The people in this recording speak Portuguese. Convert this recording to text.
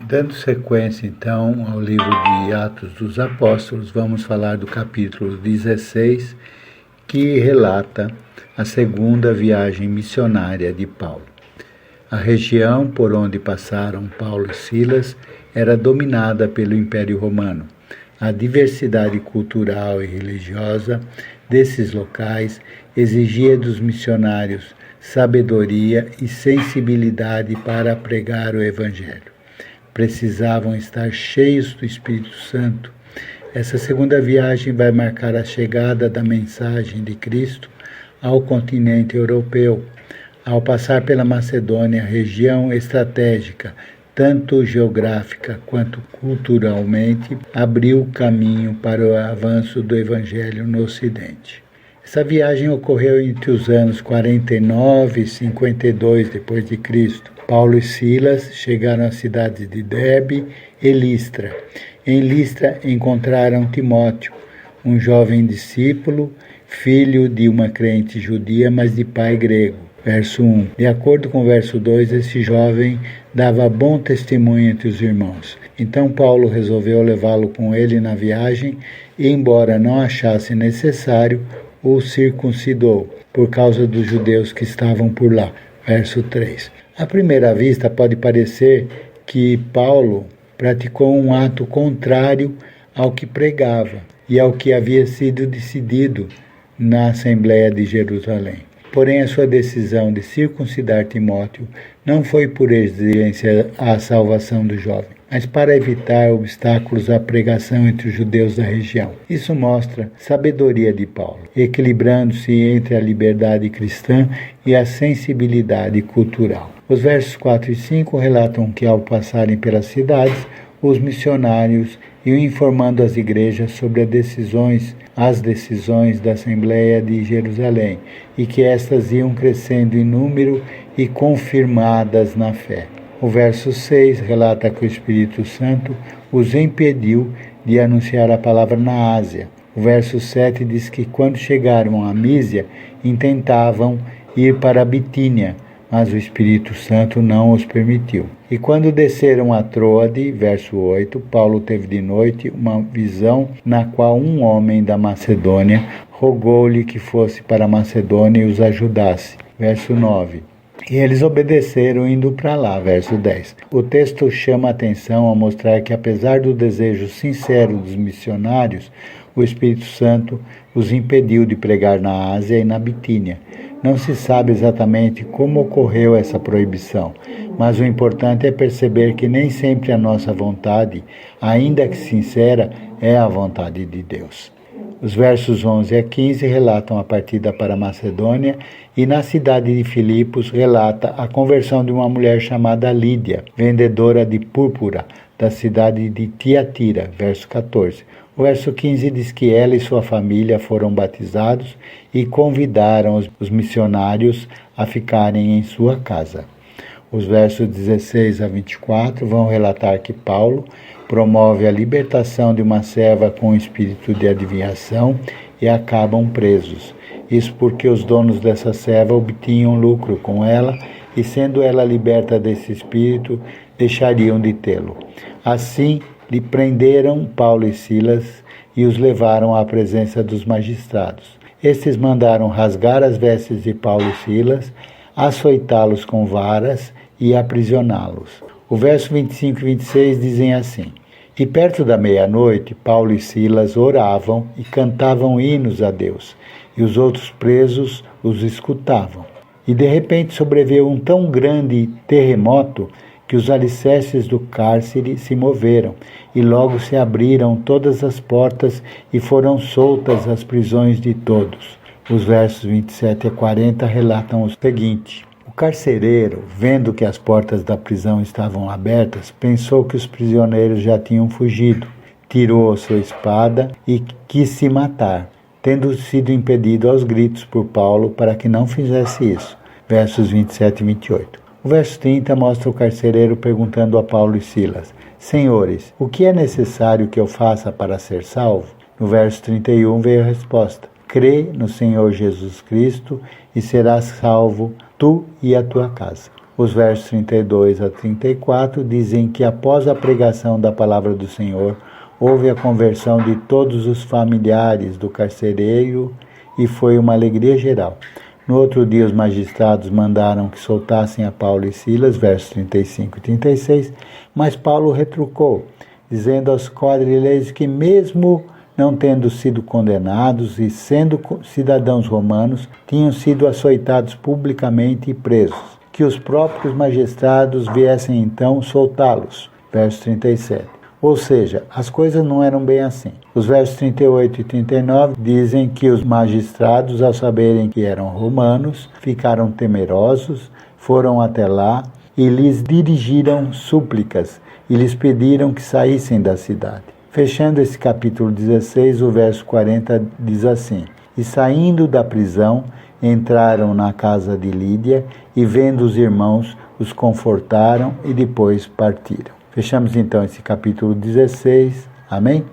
Dando sequência, então, ao livro de Atos dos Apóstolos, vamos falar do capítulo 16, que relata a segunda viagem missionária de Paulo. A região por onde passaram Paulo e Silas era dominada pelo Império Romano. A diversidade cultural e religiosa desses locais exigia dos missionários sabedoria e sensibilidade para pregar o Evangelho. Precisavam estar cheios do Espírito Santo. Essa segunda viagem vai marcar a chegada da mensagem de Cristo ao continente europeu. Ao passar pela Macedônia, região estratégica, tanto geográfica quanto culturalmente, abriu caminho para o avanço do Evangelho no Ocidente. Essa viagem ocorreu entre os anos 49 e 52 d.C. Paulo e Silas chegaram às cidades de Derbe e Listra. Em Listra encontraram Timóteo, um jovem discípulo, filho de uma crente judia, mas de pai grego. Verso 1. De acordo com o verso 2, esse jovem dava bom testemunho entre os irmãos. Então Paulo resolveu levá-lo com ele na viagem e, embora não achasse necessário, o circuncidou, por causa dos judeus que estavam por lá. Verso 3. À primeira vista, pode parecer que Paulo praticou um ato contrário ao que pregava e ao que havia sido decidido na Assembleia de Jerusalém. Porém, a sua decisão de circuncidar Timóteo não foi por exigência à salvação do jovem, mas para evitar obstáculos à pregação entre os judeus da região. Isso mostra sabedoria de Paulo, equilibrando-se entre a liberdade cristã e a sensibilidade cultural. Os versos 4 e 5 relatam que, ao passarem pelas cidades, os missionários iam informando as igrejas sobre as decisões da Assembleia de Jerusalém e que estas iam crescendo em número e confirmadas na fé. O verso 6 relata que o Espírito Santo os impediu de anunciar a palavra na Ásia. O verso 7 diz que quando chegaram a Mísia, intentavam ir para a Bitínia, mas o Espírito Santo não os permitiu. E quando desceram a Troade, verso 8, Paulo teve de noite uma visão na qual um homem da Macedônia rogou-lhe que fosse para a Macedônia e os ajudasse. Verso 9. E eles obedeceram indo para lá, verso 10. O texto chama a atenção ao mostrar que, apesar do desejo sincero dos missionários, o Espírito Santo os impediu de pregar na Ásia e na Bitínia. Não se sabe exatamente como ocorreu essa proibição, mas o importante é perceber que nem sempre a nossa vontade, ainda que sincera, é a vontade de Deus. Os versos 11 a 15 relatam a partida para a Macedônia e na cidade de Filipos relata a conversão de uma mulher chamada Lídia, vendedora de púrpura, da cidade de Tiatira, verso 14. O verso 15 diz que ela e sua família foram batizados e convidaram os missionários a ficarem em sua casa. Os versos 16 a 24 vão relatar que Paulo promove a libertação de uma serva com espírito de adivinhação e acabam presos. Isso porque os donos dessa serva obtinham lucro com ela e, sendo ela liberta desse espírito, deixariam de tê-lo. Assim, lhe prenderam Paulo e Silas e os levaram à presença dos magistrados. Estes mandaram rasgar as vestes de Paulo e Silas, açoitá-los com varas e aprisioná-los. O verso 25 e 26 dizem assim: E perto da meia-noite, Paulo e Silas oravam e cantavam hinos a Deus, e os outros presos os escutavam. E de repente sobreveio um tão grande terremoto que os alicerces do cárcere se moveram, e logo se abriram todas as portas e foram soltas as prisões de todos. Os versos 27 a 40 relatam o seguinte: O carcereiro, vendo que as portas da prisão estavam abertas, pensou que os prisioneiros já tinham fugido. Tirou a sua espada e quis se matar, tendo sido impedido aos gritos por Paulo para que não fizesse isso. Versos 27 e 28. O verso 30 mostra o carcereiro perguntando a Paulo e Silas: Senhores, o que é necessário que eu faça para ser salvo? No verso 31 veio a resposta: Crê no Senhor Jesus Cristo e serás salvo, tu e a tua casa. Os versos 32 a 34 dizem que após a pregação da palavra do Senhor, houve a conversão de todos os familiares do carcereiro e foi uma alegria geral. No outro dia, os magistrados mandaram que soltassem a Paulo e Silas, versos 35 e 36, mas Paulo retrucou, dizendo aos quadrilheiros que mesmo não tendo sido condenados e sendo cidadãos romanos, tinham sido açoitados publicamente e presos, que os próprios magistrados viessem então soltá-los, verso 37. Ou seja, as coisas não eram bem assim. Os versos 38 e 39 dizem que os magistrados, ao saberem que eram romanos, ficaram temerosos, foram até lá e lhes dirigiram súplicas e lhes pediram que saíssem da cidade. Fechando esse capítulo 16, o verso 40 diz assim: E saindo da prisão, entraram na casa de Lídia e, vendo os irmãos, os confortaram e depois partiram. Fechamos então esse capítulo 16. Amém?